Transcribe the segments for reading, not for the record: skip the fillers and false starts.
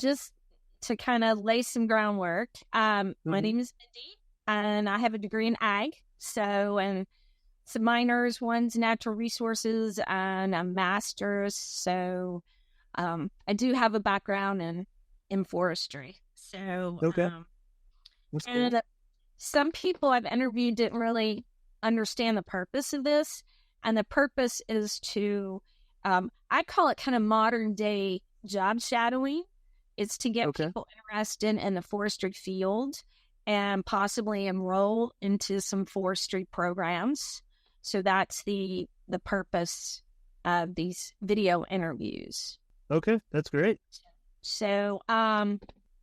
just to kind of lay some groundwork, my name is Mindy, and I have a degree in ag. So, and some minors, one's natural resources and a master's. So, I do have a background in forestry. So, Okay. That's cool. and some people I've interviewed didn't really understand the purpose of this. And the purpose is to, I call it kind of modern day job shadowing. It's to get people interested in the forestry field and possibly enroll into some forestry programs. So that's the purpose of these video interviews. Okay, that's great. So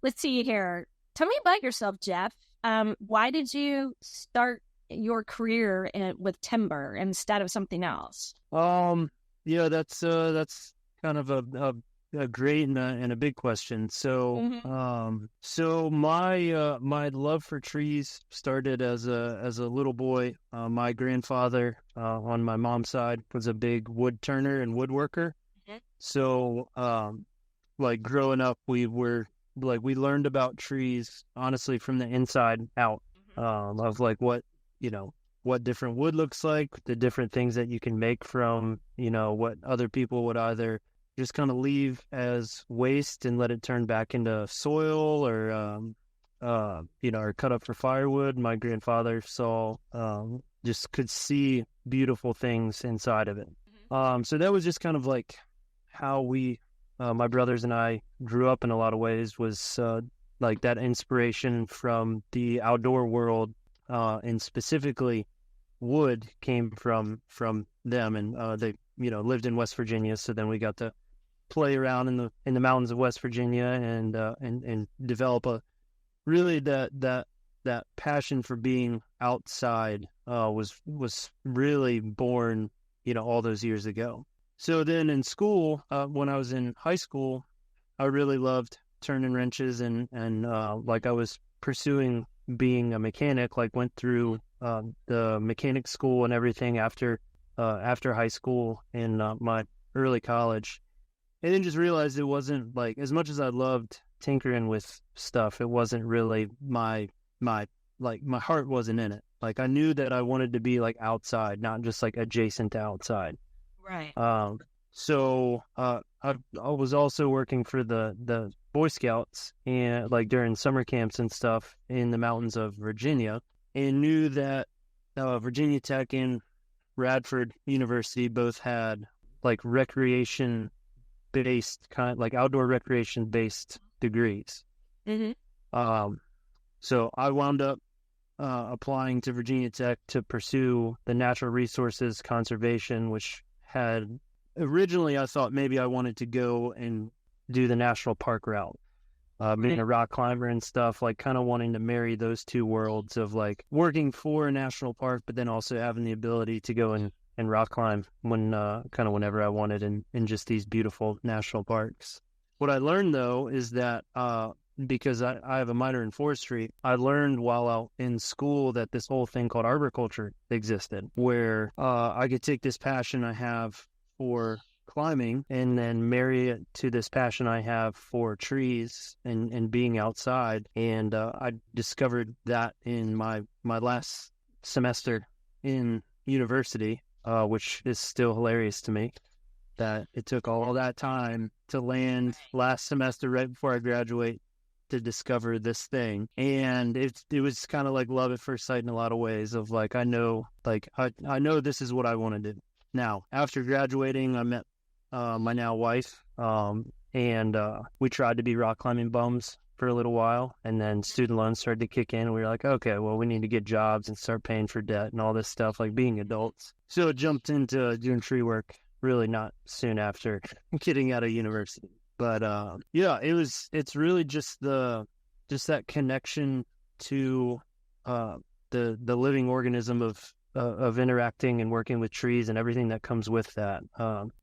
let's see here. Tell me about yourself, Jeff. Why did you start your career with timber instead of something else? Yeah, that's kind of a great and a big question. So, so my love for trees started as a little boy. My grandfather on my mom's side was a big wood turner and woodworker. So, like growing up, we learned about trees honestly from the inside out. Of like what different wood looks like, the different things that you can make from, what other people would either just kind of leave as waste and let it turn back into soil or, or cut up for firewood. My grandfather just could see beautiful things inside of it. So that was just kind of like how my brothers and I grew up in a lot of ways, was like that inspiration from the outdoor world. And specifically wood came from them, and they lived in West Virginia, so then we got to play around in the mountains of West Virginia and develop that passion for being outside was really born all those years ago. So then in school, when I was in high school, I really loved turning wrenches and like I was pursuing being a mechanic, like went through the mechanic school and everything after high school and my early college, and then just realized it wasn't, like, as much as I loved tinkering with stuff, it wasn't really my heart wasn't in it. Like I knew that I wanted to be like outside, not just like adjacent to outside. Right. So I was also working for the Boy Scouts and like during summer camps and stuff in the mountains of Virginia, and knew that Virginia Tech and Radford University both had like recreation based like outdoor recreation based degrees. So I wound up applying to Virginia Tech to pursue the natural resources conservation, which had originally I thought maybe I wanted to go and do the national park route, being a rock climber and stuff, like kind of wanting to marry those two worlds of like working for a national park, but then also having the ability to go and rock climb when kind of whenever I wanted in just these beautiful national parks. What I learned though is that because I have a minor in forestry, I learned while in school that this whole thing called arboriculture existed, where I could take this passion I have for climbing and then marry it to this passion I have for trees and being outside. And I discovered that in my last semester in university, which is still hilarious to me, that it took all that time to land last semester right before I graduate to discover this thing. And it was kind of like love at first sight in a lot of ways, of like I know this is what I want to do. Now, after graduating, I met my now wife, and we tried to be rock climbing bums for a little while, and then student loans started to kick in, and we were like, okay, well, we need to get jobs and start paying for debt and all this stuff, like being adults. So it jumped into doing tree work really not soon after getting out of university. But yeah, it's really just that connection to the living organism of interacting and working with trees and everything that comes with that.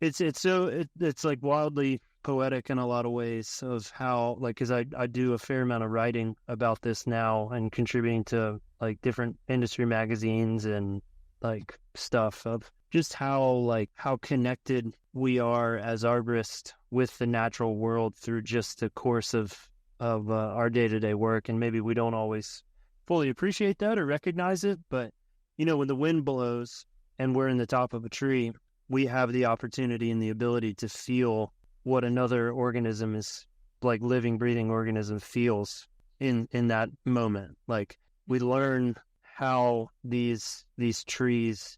It's like wildly poetic in a lot of ways of how, like, because I do a fair amount of writing about this now and contributing to like different industry magazines and like stuff of just how connected we are as arborists with the natural world through just the course of our day-to-day work. And maybe we don't always fully appreciate that or recognize it. But, when the wind blows and we're in the top of a tree, we have the opportunity and the ability to feel what another organism is, like living, breathing organism feels in that moment. Like we learn how these trees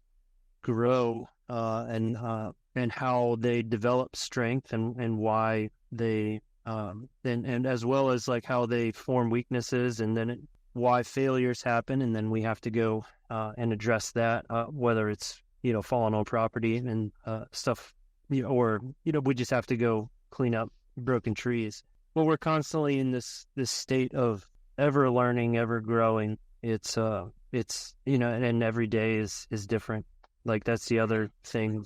grow and how they develop strength and why they and as well as like how they form weaknesses, and then why failures happen, and then we have to go and address that, whether it's falling on property and stuff, or we just have to go clean up broken trees. Well, we're constantly in this state of ever learning, ever growing. It's and every day is different. Like that's the other thing.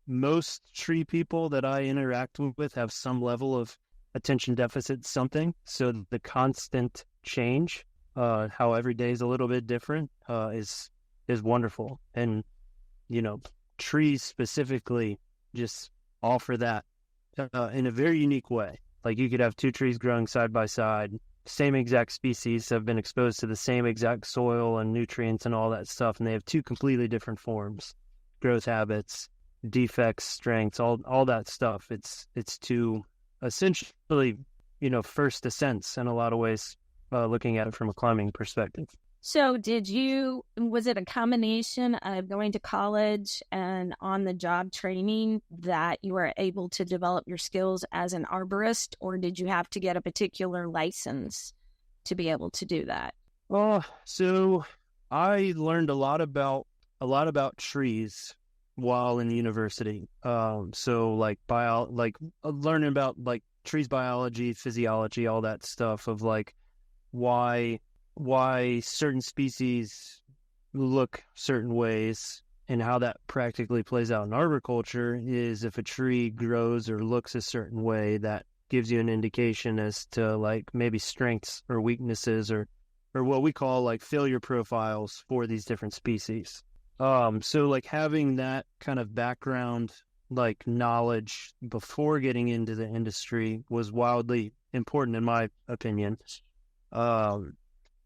Most tree people that I interact with have some level of attention deficit, something. So the constant change, how every day is a little bit different, is wonderful. And trees specifically just offer that in a very unique way. Like you could have two trees growing side by side, same exact species, have been exposed to the same exact soil and nutrients and all that stuff, and they have two completely different forms, growth habits, defects, strengths, all that stuff. It's two essentially first ascents in a lot of ways, looking at it from a climbing perspective. So was it a combination of going to college and on-the-job training that you were able to develop your skills as an arborist, or did you have to get a particular license to be able to do that? So I learned a lot about trees while in university. So like learning about like trees biology, physiology, all that stuff of like why certain species look certain ways and how that practically plays out in arboriculture is if a tree grows or looks a certain way, that gives you an indication as to like maybe strengths or weaknesses or what we call like failure profiles for these different species. So like having that kind of background, like knowledge before getting into the industry was wildly important in my opinion.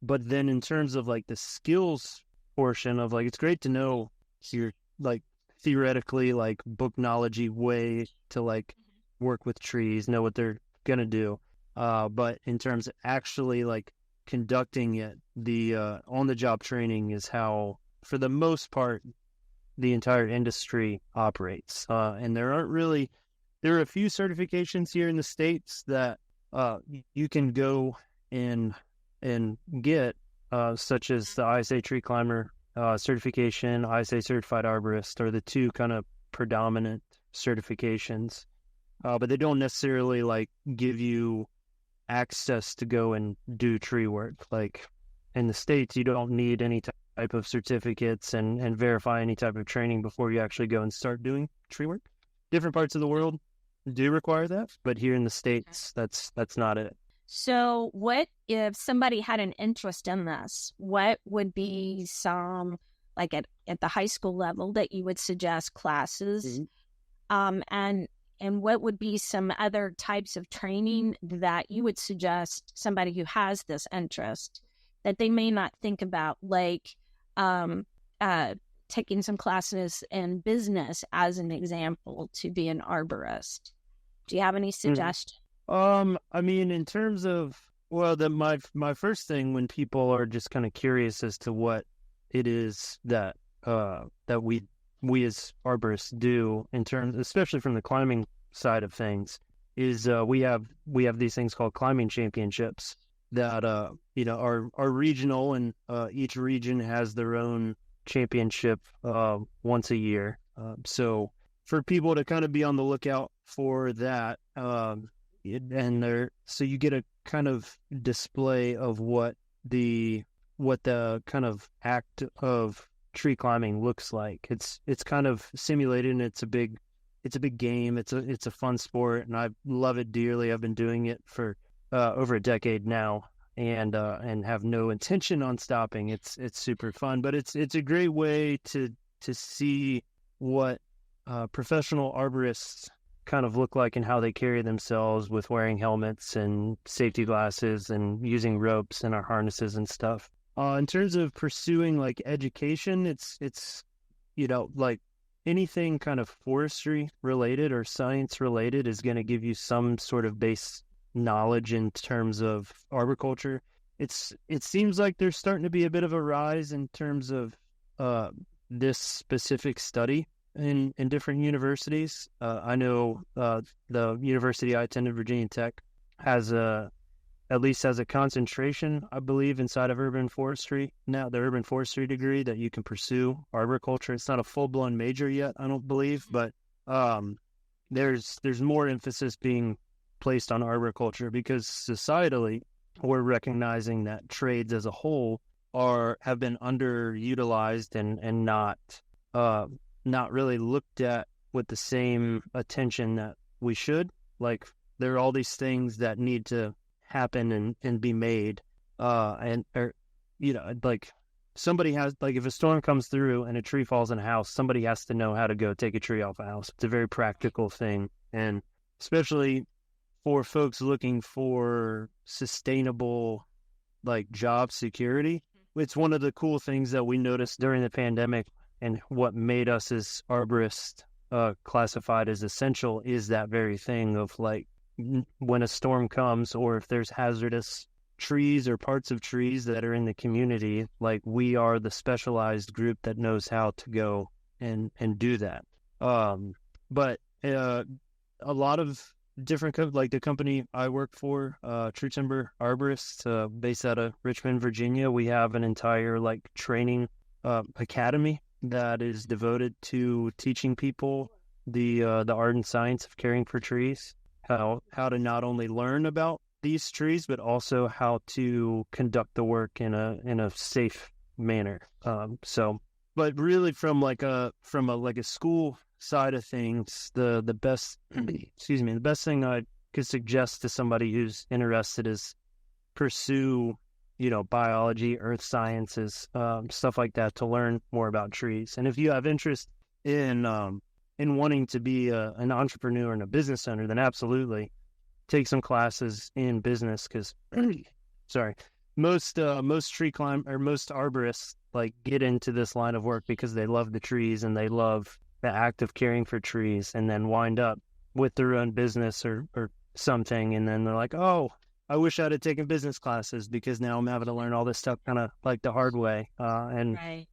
But then in terms of like the skills portion of like, it's great to know your like theoretically like book knowledge-y way to like work with trees, know what they're going to do. But in terms of actually like conducting it, the on-the-job training is how, for the most part, the entire industry operates. And there are a few certifications here in the States that you can go and get, such as the ISA Tree Climber certification, ISA Certified Arborist are the two kind of predominant certifications. But they don't necessarily like give you access to go and do tree work. Like in the States, you don't need any type of certificates and verify any type of training before you actually go and start doing tree work. Different parts of the world do require that, but here in the States, that's not it. So what if somebody had an interest in this? What would be some, like at the high school level, that you would suggest classes? Mm-hmm. And what would be some other types of training that you would suggest somebody who has this interest that they may not think about, like taking some classes in business as an example to be an arborist? Do you have any suggestions? I mean, in terms of, well, my first thing when people are just kind of curious as to what it is that we as arborists do in terms, especially from the climbing side of things, is we have these things called climbing championships that are regional, and each region has their own championship once a year. So for people to kind of be on the lookout for that, so you get a kind of display of what the kind of act of tree climbing looks like. It's kind of simulated, and it's a big game. It's a fun sport, and I love it dearly. I've been doing it for over a decade now, and have no intention on stopping. It's super fun, but it's a great way to see what professional arborists kind of look like and how they carry themselves with wearing helmets and safety glasses and using ropes and our harnesses and stuff. In terms of pursuing like education, it's like anything kind of forestry related or science related is going to give you some sort of base knowledge in terms of arboriculture. It seems like there's starting to be a bit of a rise in terms of this specific study in different universities. I know the university I attended, Virginia Tech, at least has a concentration, I believe, inside of urban forestry. Now, the urban forestry degree that you can pursue arboriculture. It's not a full-blown major yet, I don't believe, but there's more emphasis being placed on arboriculture because societally, we're recognizing that trades as a whole have been underutilized and not really looked at with the same attention that we should. Like, there are all these things that need to happen and be made. Like, somebody has, like, if a storm comes through and a tree falls in a house, somebody has to know how to go take a tree off a house. It's a very practical thing. And especially for folks looking for sustainable, like, job security, it's one of the cool things that we noticed during the pandemic, and what made us as arborists classified as essential is that very thing of, like, when a storm comes or if there's hazardous trees or parts of trees that are in the community, like, we are the specialized group that knows how to go and do that. But a lot of different, like the company I work for, True Timber Arborists, based out of Richmond, Virginia, we have an entire, like, training academy that is devoted to teaching people the art and science of caring for trees, how to not only learn about these trees, but also how to conduct the work in a safe manner. But really from a school side of things, the best the best thing I could suggest to somebody who's interested is pursue biology, earth sciences, stuff like that, to learn more about trees. And if you have interest in wanting to be an entrepreneur and a business owner, then absolutely take some classes in business, because most arborists, like, get into this line of work because they love the trees and they love the act of caring for trees, and then wind up with their own business or something, and then they're like, oh, I wish I'd have taken business classes because now I'm having to learn all this stuff kind of like the hard way. Right.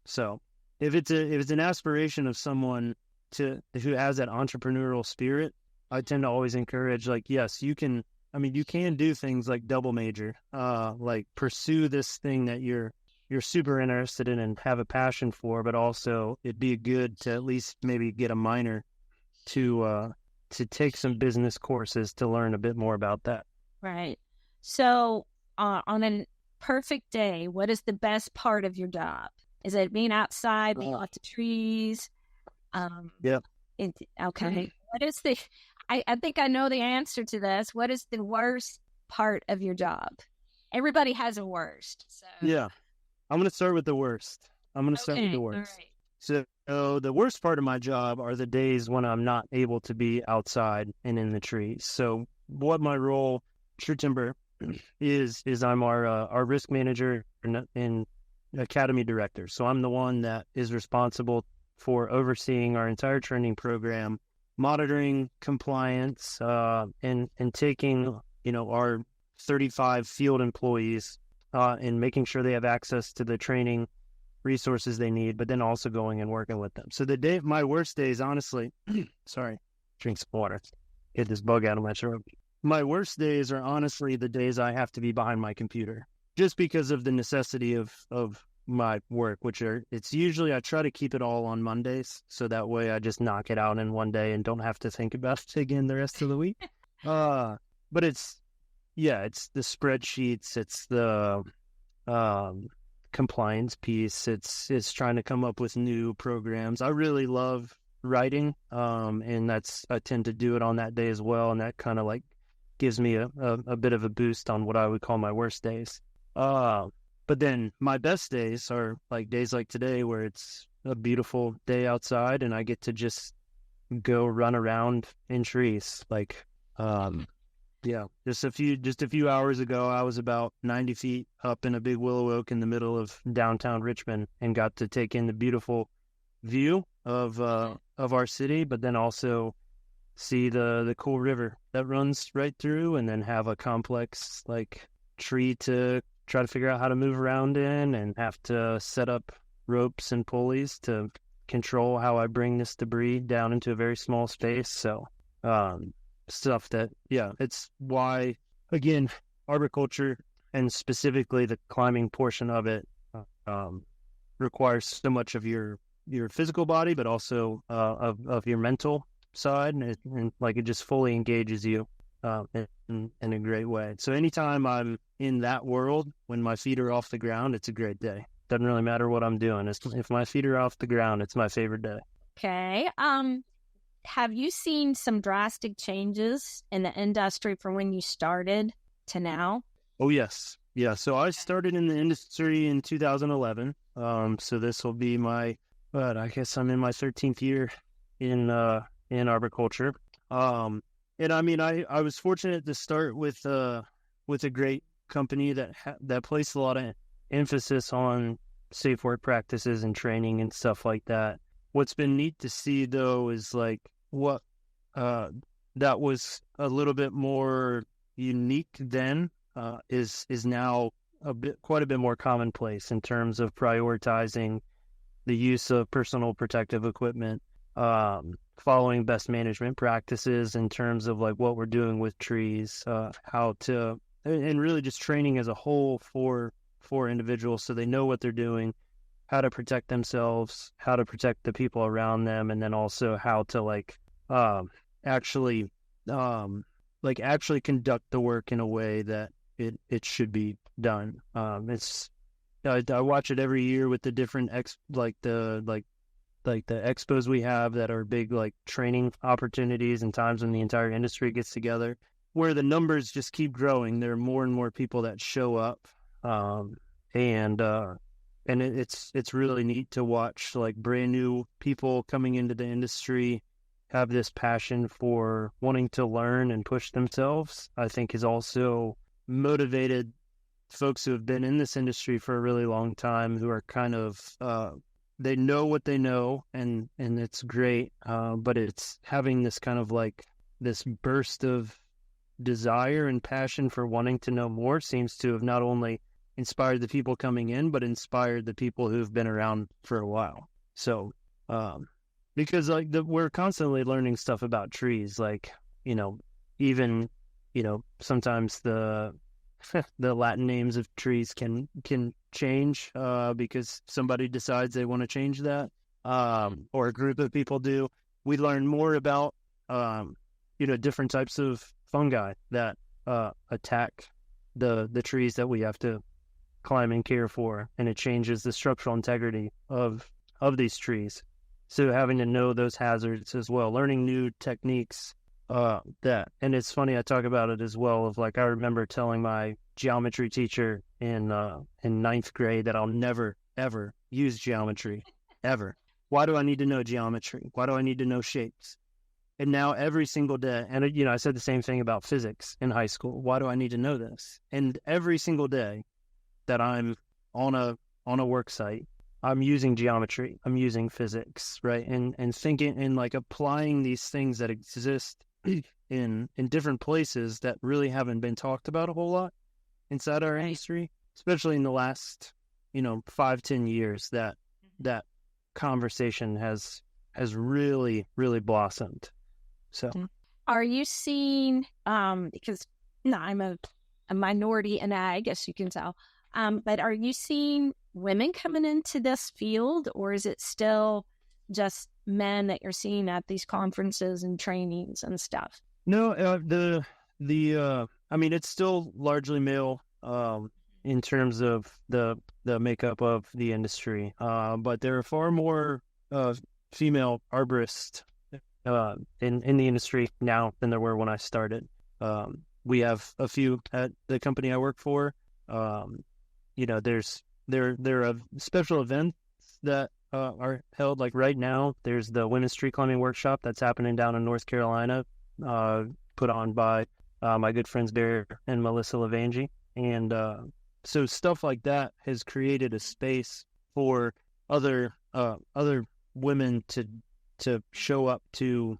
So if it's an aspiration of someone who has that entrepreneurial spirit, I tend to always encourage, like, yes, you can do things like double major, like pursue this thing that you're super interested in and have a passion for, but also it'd be good to at least maybe get a minor to take some business courses to learn a bit more about that. Right. So on a perfect day, what is the best part of your job? Is it being outside, being off the trees? Yeah. Okay. What is I think I know the answer to this. What is the worst part of your job? Everybody has a worst. So. Yeah. I'm going to start with the worst. All right. So the worst part of my job are the days when I'm not able to be outside and in the trees. So what my role, True Timber, is I'm our risk manager and academy director. So I'm the one that is responsible for overseeing our entire training program, monitoring compliance, and taking, our 35 field employees and making sure they have access to the training resources they need, but then also going and working with them. So my worst days, honestly, sorry, drink some water, get this bug out of my throat. My worst days are honestly the days I have to be behind my computer, just because of the necessity of my work, it's usually, I try to keep it all on Mondays, so that way I just knock it out in one day and don't have to think about it again the rest of the week. But it's the spreadsheets, it's the compliance piece, it's trying to come up with new programs. I really love writing, and I tend to do it on that day as well, and that kind of like gives me a bit of a boost on what I would call my worst days. But then my best days are like days like today, where it's a beautiful day outside and I get to just go run around in trees. Like, yeah, just a few hours ago, I was about 90 feet up in a big willow oak in the middle of downtown Richmond and got to take in the beautiful view of our city, but then also see the cool river that runs right through, and then have a complex like tree to try to figure out how to move around in, and have to set up ropes and pulleys to control how I bring this debris down into a very small space. So, stuff that, yeah, it's why, again, arboriculture and specifically the climbing portion of it requires so much of your physical body, but also of your mental side, and like it just fully engages you in a great way. So anytime I'm in that world, when my feet are off the ground, it's a great day. Doesn't really matter what I'm doing. If my feet are off the ground, it's my favorite day. Okay. Have you seen some drastic changes in the industry from when you started to now? Oh, yes. Yeah. So I started in the industry in 2011. So this will be I guess I'm in my 13th year in arboriculture. And I mean, I was fortunate to start with a great company that placed a lot of emphasis on safe work practices and training and stuff like that. What's been neat to see though is like what that was a little bit more unique then is now quite a bit more commonplace in terms of prioritizing the use of personal protective equipment, following best management practices in terms of like what we're doing with trees, and really just training as a whole for individuals so they know what they're doing, how to protect themselves, how to protect the people around them, and then also how to actually conduct the work in a way that it should be done. I watch it every year with the different the expos we have that are big like training opportunities and times when the entire industry gets together, where the numbers just keep growing. There are more and more people that show up, and it's really neat to watch like brand new people coming into the industry have this passion for wanting to learn and push themselves. I think has also motivated folks who have been in this industry for a really long time, who are kind of they know what they know, and it's great, but it's having this kind of like this burst of desire and passion for wanting to know more seems to have not only inspired the people coming in, but inspired the people who've been around for a while. So because like we're constantly learning stuff about trees, like, even sometimes the Latin names of trees can change because somebody decides they want to change that, or a group of people do. We learn more about different types of fungi that attack the trees that we have to climb and care for, and it changes the structural integrity of these trees. So having to know those hazards as well, learning new techniques. And it's funny, I talk about it as well, of like I remember telling my geometry teacher in ninth grade that I'll never ever use geometry ever. Why do I need to know geometry? Why do I need to know shapes? And now every single day, and I said the same thing about physics in high school. Why do I need to know this? And every single day that I'm on a work site, I'm using geometry, I'm using physics, right? And thinking and like applying these things that exist in different places that really haven't been talked about a whole lot inside our industry, especially in the last 5-10 years. That conversation has really blossomed. So are you seeing because I'm a minority, and I guess you can tell, but are you seeing women coming into this field, or is it still just men that you're seeing at these conferences and trainings and stuff? No, I mean, it's still largely male in terms of the makeup of the industry, but there are far more female arborists in the industry now than there were when I started. We have a few at the company I work for. There are special events that are held. Like right now, there's the Women's Tree Climbing Workshop that's happening down in North Carolina, put on by my good friends Barry and Melissa Levangie. And so stuff like that has created a space for other women to show up to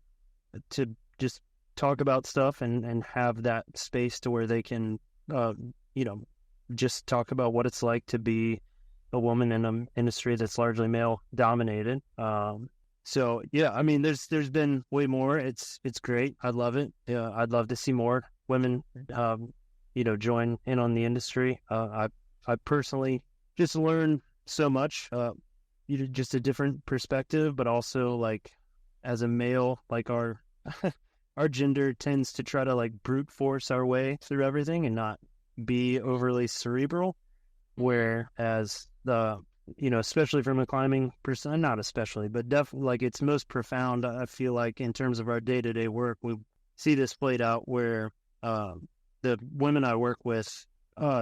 just talk about stuff and have that space to where they can just talk about what it's like to be a woman in an industry that's largely male dominated. So yeah, I mean, there's been way more. It's great. I love it. Yeah, I'd love to see more women, join in on the industry. I personally just learned so much, just a different perspective, but also like as a male, like our gender tends to try to like brute force our way through everything and not be overly cerebral. Whereas especially from a climbing person, not especially, but definitely like it's most profound. I feel like in terms of our day-to-day work, we see this played out where the women I work with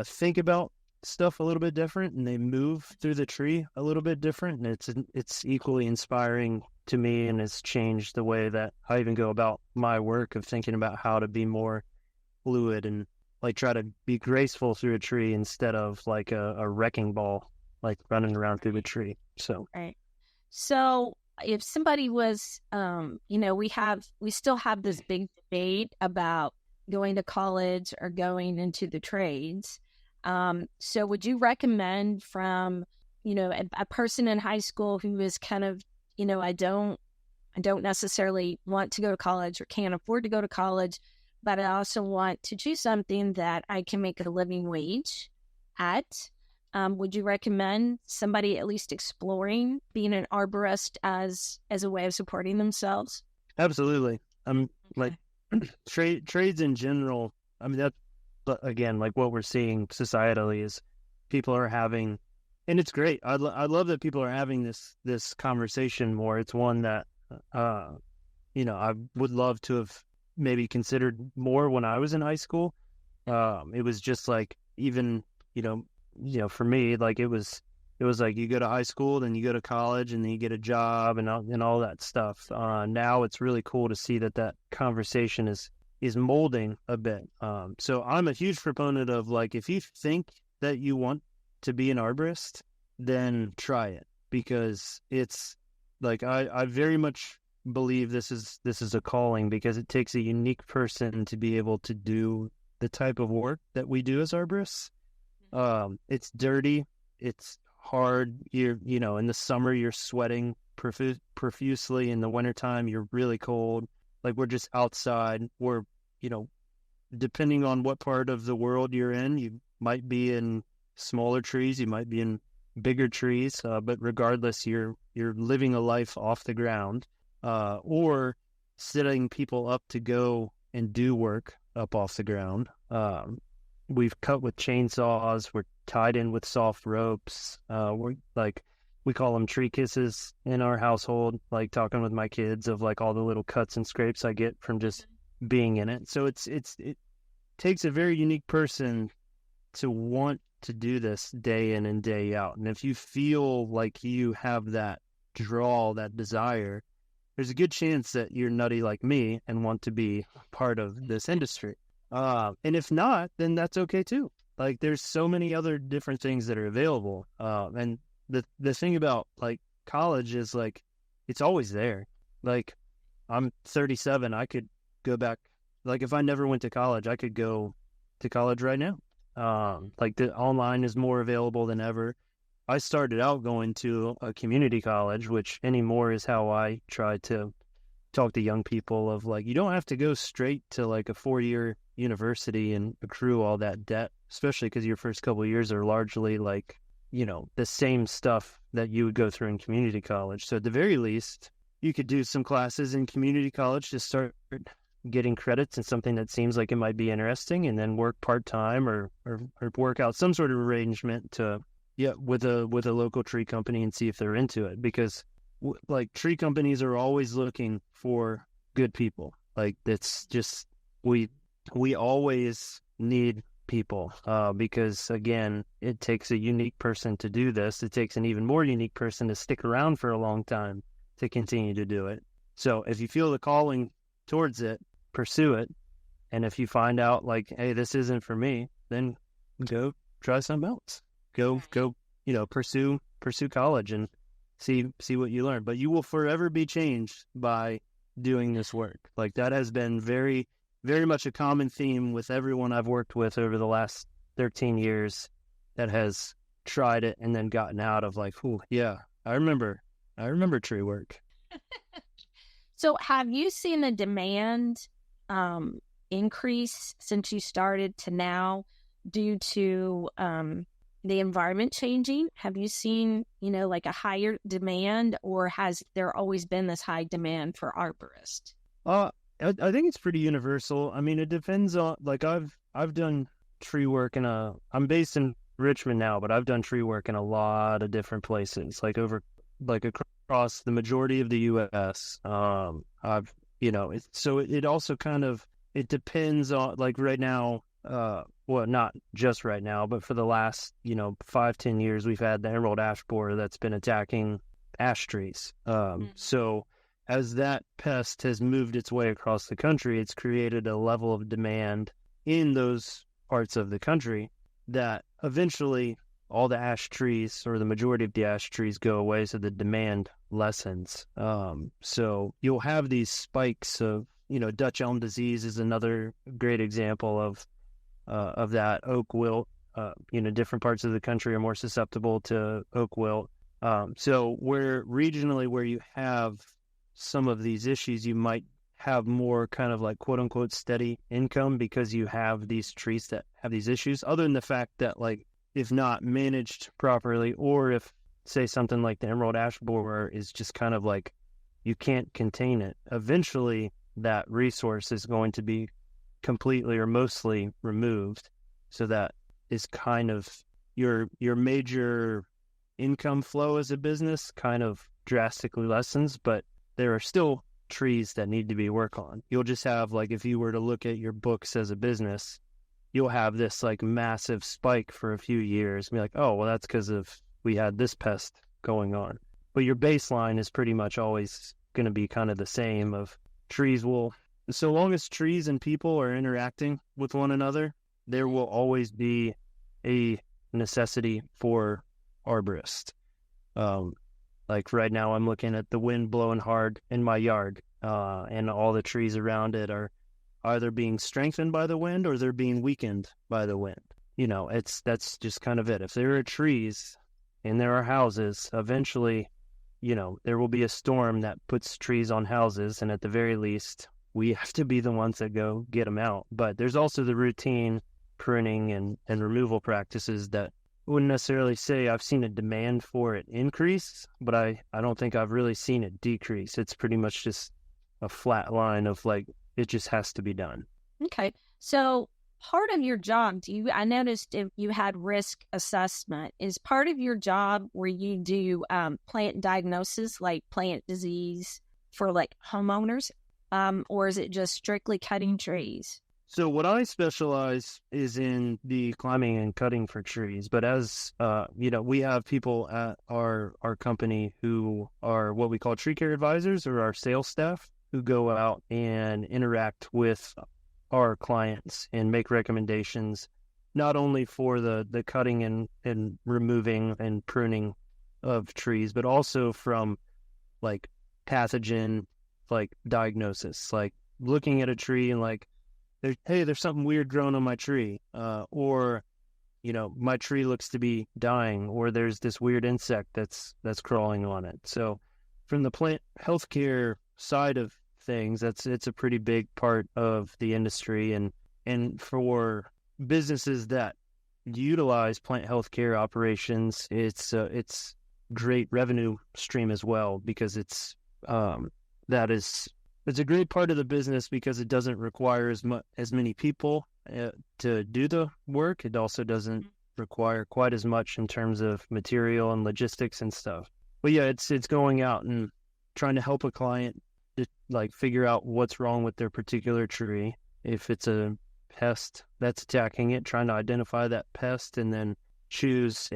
think about stuff a little bit different and they move through the tree a little bit different. And it's equally inspiring to me and has changed the way that I even go about my work of thinking about how to be more fluid and like try to be graceful through a tree instead of like a wrecking ball, like running around through the tree. So, right. So if somebody was, we still have this big debate about going to college or going into the trades. So would you recommend from, a person in high school who is kind of, I don't necessarily want to go to college or can't afford to go to college, but I also want to do something that I can make a living wage at. Would you recommend somebody at least exploring being an arborist as a way of supporting themselves? Absolutely. Like trades in general. I mean, but again, like what we're seeing societally is people are having, and it's great. I love that people are having this conversation more. It's one that, I would love to have maybe considered more when I was in high school. It was just like, even, for me, like it was like you go to high school, then you go to college, and then you get a job and all that stuff. Now it's really cool to see that conversation is molding a bit. So I'm a huge proponent of like, if you think that you want to be an arborist, then try it, because it's like, I very much believe this is a calling, because it takes a unique person to be able to do the type of work that we do as arborists. It's dirty, it's hard. In the summer you're sweating profusely. In the wintertime you're really cold. Like, we're just outside. We're, depending on what part of the world you're in, you might be in smaller trees, you might be in bigger trees, but regardless, you're living a life off the ground, or setting people up to go and do work up off the ground. We've cut with chainsaws, we're tied in with soft ropes. We call them tree kisses in our household, like talking with my kids of like all the little cuts and scrapes I get from just being in it. So it takes a very unique person to want to do this day in and day out. And if you feel like you have that draw, that desire, there's a good chance that you're nutty like me and want to be part of this industry. And if not, then that's okay too. Like, there's so many other different things that are available. And the thing about like college is like, it's always there. Like, I'm 37. I could go back. Like, if I never went to college, I could go to college right now. Like, the online is more available than ever. I started out going to a community college, which anymore is how I try to talk to young people of like, you don't have to go straight to like a 4-year university and accrue all that debt, especially because your first couple of years are largely like, the same stuff that you would go through in community college. So at the very least, you could do some classes in community college to start getting credits in something that seems like it might be interesting, and then work part-time or work out some sort of arrangement with a local tree company and see if they're into it. Because like, tree companies are always looking for good people. Like, that's just, we always need people, because again, it takes a unique person to do this. It takes an even more unique person to stick around for a long time to continue to do it. So if you feel the calling towards it, pursue it. And if you find out like, hey, this isn't for me, then go try something else. Go, pursue college and see what you learn. But you will forever be changed by doing this work. Like that has been very, very much a common theme with everyone I've worked with over the last 13 years that has tried it and then gotten out of like, oh yeah, I remember tree work. So have you seen the demand increase since you started to now due to the environment changing? Have you seen, like a higher demand, or has there always been this high demand for arborists? I think it's pretty universal. I mean, it depends on, like, I've done tree work I'm based in Richmond now, but I've done tree work in a lot of different places, across the majority of the U.S. It also kind of, it depends on, like right now, well, not just right now, but for the last, 5-10 years, we've had the emerald ash borer that's been attacking ash trees. So as that pest has moved its way across the country, it's created a level of demand in those parts of the country that eventually all the ash trees, or the majority of the ash trees, go away, so the demand lessens. So you'll have these spikes of, Dutch elm disease is another great example of that. Oak wilt, different parts of the country are more susceptible to oak wilt. So where regionally, where you have some of these issues, you might have more kind of like quote unquote steady income because you have these trees that have these issues, other than the fact that, like, if not managed properly, or if, say, something like the emerald ash borer is just kind of like you can't contain it, eventually that resource is going to be completely or mostly removed. So that is kind of your major income flow as a business kind of drastically lessens, but there are still trees that need to be worked on. You'll just have, like, if you were to look at your books as a business, you'll have this like massive spike for a few years and be like, oh, well, that's because we had this pest going on. But your baseline is pretty much always going to be kind of the same. Of trees will, so long as trees and people are interacting with one another, there will always be a necessity for arborists. Like right now, I'm looking at the wind blowing hard in my yard, and all the trees around it are either being strengthened by the wind or they're being weakened by the wind. That's just kind of it. If there are trees and there are houses, eventually, there will be a storm that puts trees on houses, and at the very least, we have to be the ones that go get them out. But there's also the routine pruning and removal practices that I wouldn't necessarily say I've seen a demand for it increase, but I don't think I've really seen it decrease. It's pretty much just a flat line of like, it just has to be done. Okay. So part of your job, I noticed if you had risk assessment, is part of your job where you do plant diagnosis, like plant disease for like homeowners, or is it just strictly cutting trees? So what I specialize is in the climbing and cutting for trees. But as, we have people at our company who are what we call tree care advisors, or our sales staff, who go out and interact with our clients and make recommendations, not only for the cutting and removing and pruning of trees, but also from like pathogen, like diagnosis, like looking at a tree and like, there's something weird growing on my tree, or, my tree looks to be dying, or there's this weird insect that's crawling on it. So from the plant healthcare side of things, it's a pretty big part of the industry, and for businesses that utilize plant healthcare operations, it's great revenue stream as well, because it's a great part of the business because it doesn't require as many people to do the work. It also doesn't require quite as much in terms of material and logistics and stuff. But yeah, it's going out and trying to help a client to like figure out what's wrong with their particular tree. If it's a pest that's attacking it, trying to identify that pest, and then choose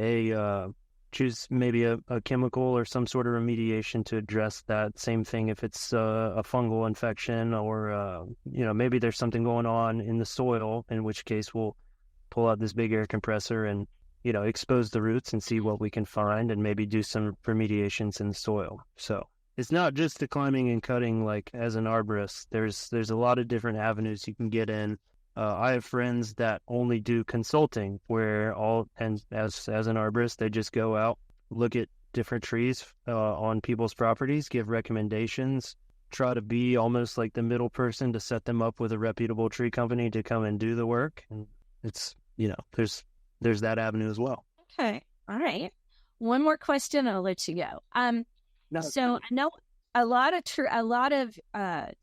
maybe a chemical or some sort of remediation to address that. Same thing if it's a fungal infection, or maybe there's something going on in the soil, in which case we'll pull out this big air compressor and expose the roots and see what we can find, and maybe do some remediations in the soil. So it's not just the climbing and cutting. Like, as an arborist, there's a lot of different avenues you can get in. I have friends that only do consulting, and as an arborist, they just go out, look at different trees on people's properties, give recommendations, try to be almost like the middle person to set them up with a reputable tree company to come and do the work. And it's, there's that avenue as well. Okay. All right. One more question, I'll let you go. No. So I know a lot of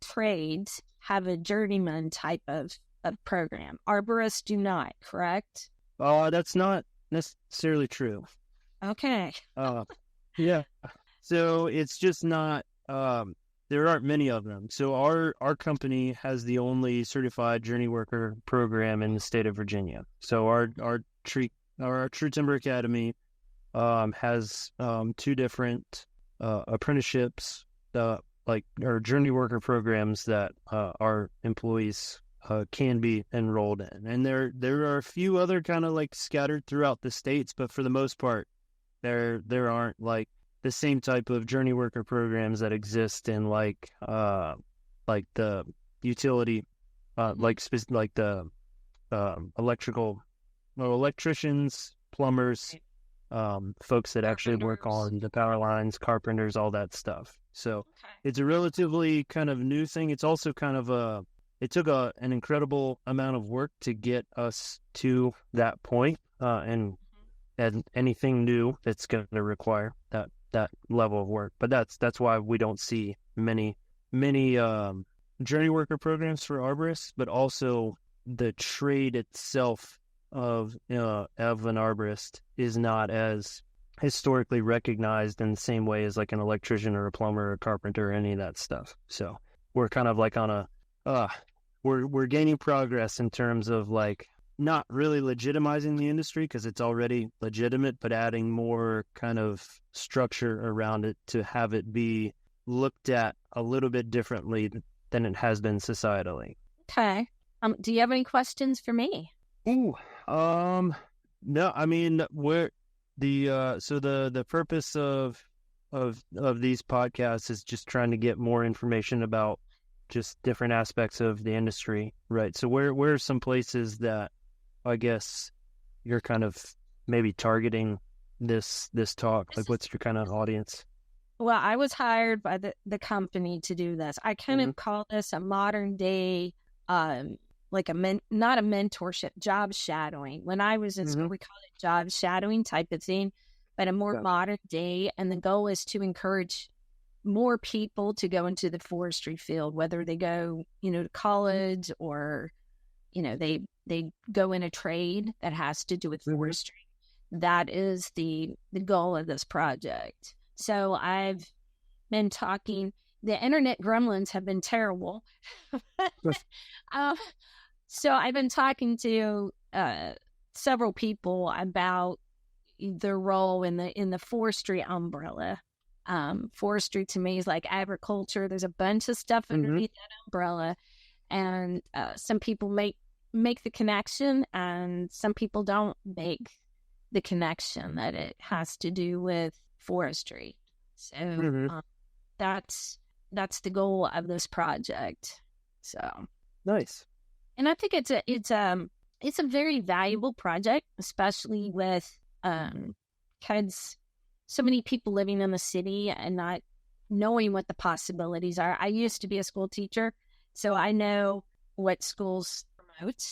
trades have a journeyman type of program. Arborists do not, correct? That's not necessarily true. Okay. Yeah. So it's just not, there aren't many of them. So our company has the only certified journey worker program in the state of Virginia. So our True Timber Academy has two different apprenticeships, or journey worker programs that our employees can be enrolled in. And there are a few other kind of like scattered throughout the states, but for the most part, there aren't like the same type of journey worker programs that exist in like the utility, like the electricians, plumbers, folks that actually work on the power lines, carpenters, all that stuff. So It's a relatively kind of new thing. It's also kind of it took an incredible amount of work to get us to that point, and anything new that's going to require that level of work. But that's why we don't see many journey worker programs for arborists, but also the trade itself of an arborist is not as historically recognized in the same way as like an electrician or a plumber or a carpenter or any of that stuff. So we're kind of like on we're gaining progress in terms of like not really legitimizing the industry because it's already legitimate, but adding more kind of structure around it to have it be looked at a little bit differently than it has been societally. Okay. Do you have any questions for me? No, I mean, the purpose of these podcasts is just trying to get more information about just different aspects of the industry, right? So where are some places that I guess you're kind of maybe targeting this talk? Like, what's your kind of audience? Well, I was hired by the company to do this. I kind of call this a modern day, like not a mentorship, job shadowing. When I was in school, we called it job shadowing type of thing, but a more modern day. And the goal is to encourage more people to go into the forestry field, whether they go, to college or, they go in a trade that has to do with forestry. That is the goal of this project. So I've been talking, the internet gremlins have been terrible. So I've been talking to several people about their role in the forestry umbrella. Forestry to me is like agriculture. There's a bunch of stuff underneath that umbrella, and some people make the connection, and some people don't make the connection that it has to do with forestry. So that's the goal of this project. So nice. And I think it's a very valuable project, especially with kids, so many people living in the city and not knowing what the possibilities are. I used to be a school teacher, so I know what schools promote,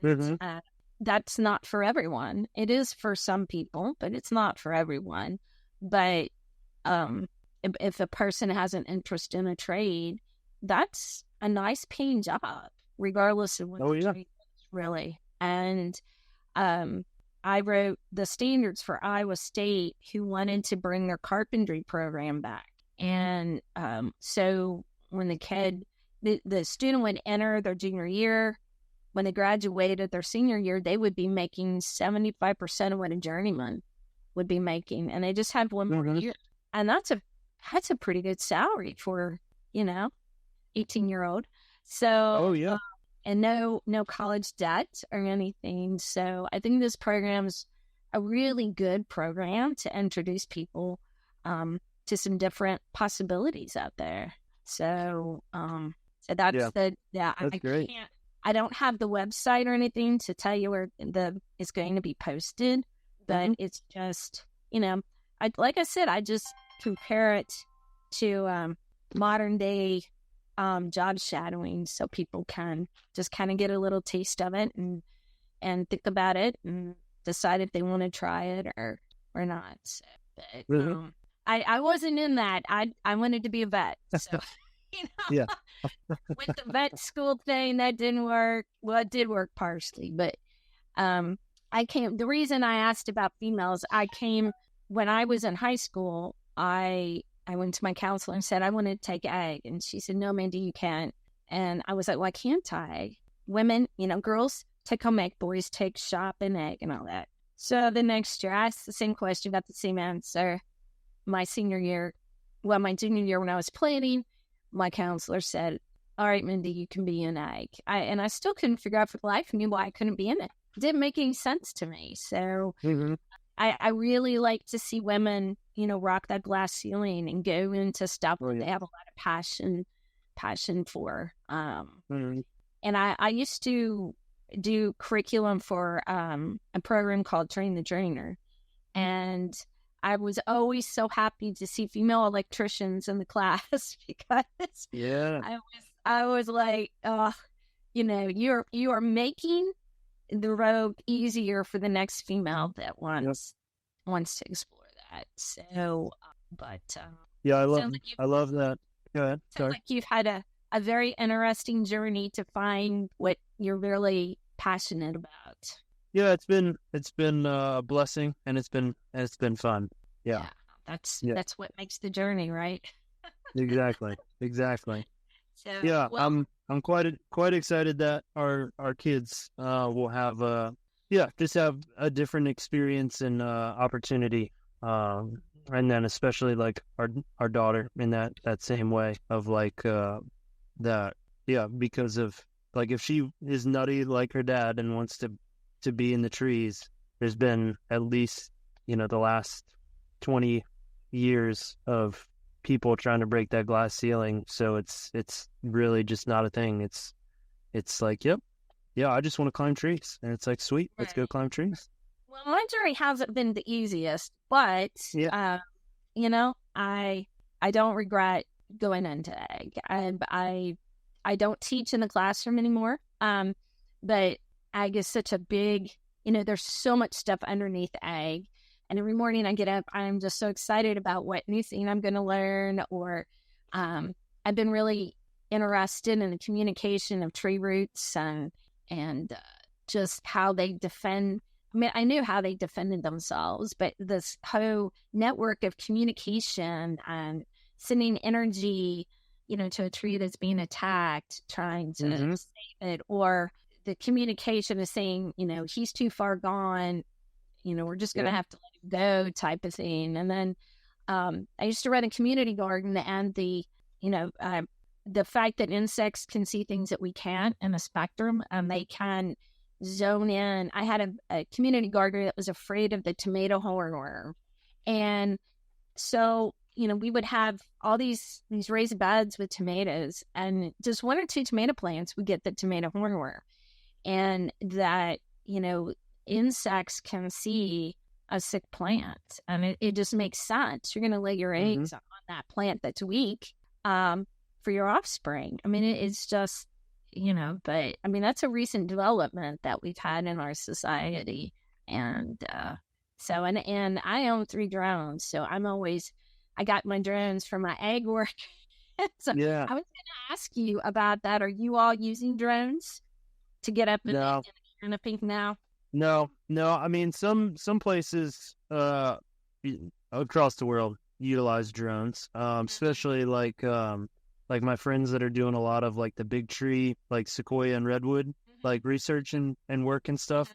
and that's not for everyone. It is for some people, but it's not for everyone. But if a person has an interest in a trade, that's a nice paying job, regardless of what the trade is, really. And I wrote the standards for Iowa State, who wanted to bring their carpentry program back. And so when the student would enter their junior year, when they graduated their senior year, they would be making 75% of what a journeyman would be making. And they just had one more year. And that's a pretty good salary for, 18-year-old. So, and no college debt or anything. So I think this program's a really good program to introduce people to some different possibilities out there. So, that's great. I don't have the website or anything to tell you where it's going to be posted, but it's just, like I said, I just compare it to modern day job shadowing, so people can just kind of get a little taste of it and think about it and decide if they want to try it or not. So, but, I wasn't in that. I wanted to be a vet, so with the vet school thing, that didn't work. Well, it did work partially, but the reason I asked about females, when I was in high school, I went to my counselor and said, I want to take ag. And she said, no, Mandy, you can't. And I was like, why can't I? Women, girls take home ag, boys take shop and ag and all that. So the next year, I asked the same question, got the same answer. My junior year, when I was planning, my counselor said, all right, Mindy, you can be in ag. And I still couldn't figure out for the life of me why I couldn't be in it. It didn't make any sense to me. So I really like to see women, rock that glass ceiling and go into stuff that they have a lot of passion for. And I used to do curriculum for a program called Train the Trainer. And I was always so happy to see female electricians in the class because I was like, oh, you are making the road easier for the next female that wants to explore that. So, I love that. Go ahead. Sorry. Like you've had a very interesting journey to find what you're really passionate about. Yeah, it's been a blessing, and it's been fun. Yeah, that's what makes the journey, right? Exactly. So I'm quite excited that our kids will have just have a different experience and opportunity, and then especially like our daughter in that same way of like because of like if she is nutty like her dad and wants to be in the trees, there's been at least the last 20 years of people trying to break that glass ceiling, so it's really just not a thing. It's like, I just want to climb trees, and it's like, sweet, let's go climb trees. Well, my journey hasn't been the easiest, but I don't regret going into ag. I don't teach in the classroom anymore, but ag is such a big, there's so much stuff underneath ag. And every morning I get up, I'm just so excited about what new thing I'm going to learn. Or I've been really interested in the communication of tree roots and just how they defend. I mean, I knew how they defended themselves, but this whole network of communication and sending energy, to a tree that's being attacked, trying to save it, or the communication is saying, he's too far gone. We're just going to have to let it go type of thing. And then I used to run a community garden, and the fact that insects can see things that we can't in a spectrum, and they can zone in. I had a community gardener that was afraid of the tomato hornworm. And so, we would have all these raised beds with tomatoes, and just one or two tomato plants would get the tomato hornworm. And that, insects can see a sick plant, and it just makes sense. You're going to lay your eggs on that plant that's weak for your offspring. I mean, it's just, but I mean, that's a recent development that we've had in our society. And so I own 3 drones, so I got my drones for my ag work. So I was going to ask you about that. Are you all using drones to get up in the canopy now? No. I mean, some places across the world utilize drones, especially like my friends that are doing a lot of like the big tree, like sequoia and redwood. like research and work and stuff,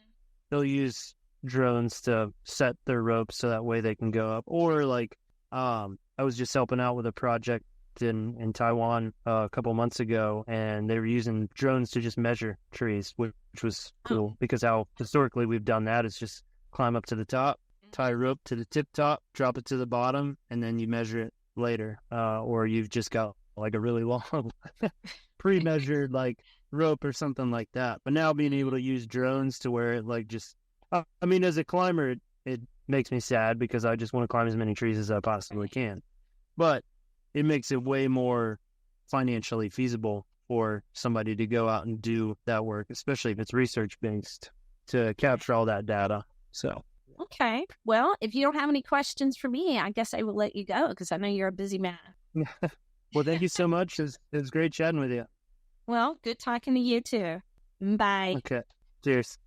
they'll use drones to set their ropes so that way they can go up. Or like, I was just helping out with a project in Taiwan a couple months ago, and they were using drones to just measure trees, which was cool because how historically we've done that is just climb up to the top, tie a rope to the tip top, drop it to the bottom, and then you measure it later. Or you've just got like a really long pre-measured like rope or something like that. But now being able to use drones to where it like just, I mean, as a climber, it makes me sad because I just want to climb as many trees as I possibly can. But it makes it way more financially feasible for somebody to go out and do that work, especially if it's research-based, to capture all that data. So, okay. Well, if you don't have any questions for me, I guess I will let you go because I know you're a busy man. Well, thank you so much. It was great chatting with you. Well, good talking to you too. Bye. Okay. Cheers.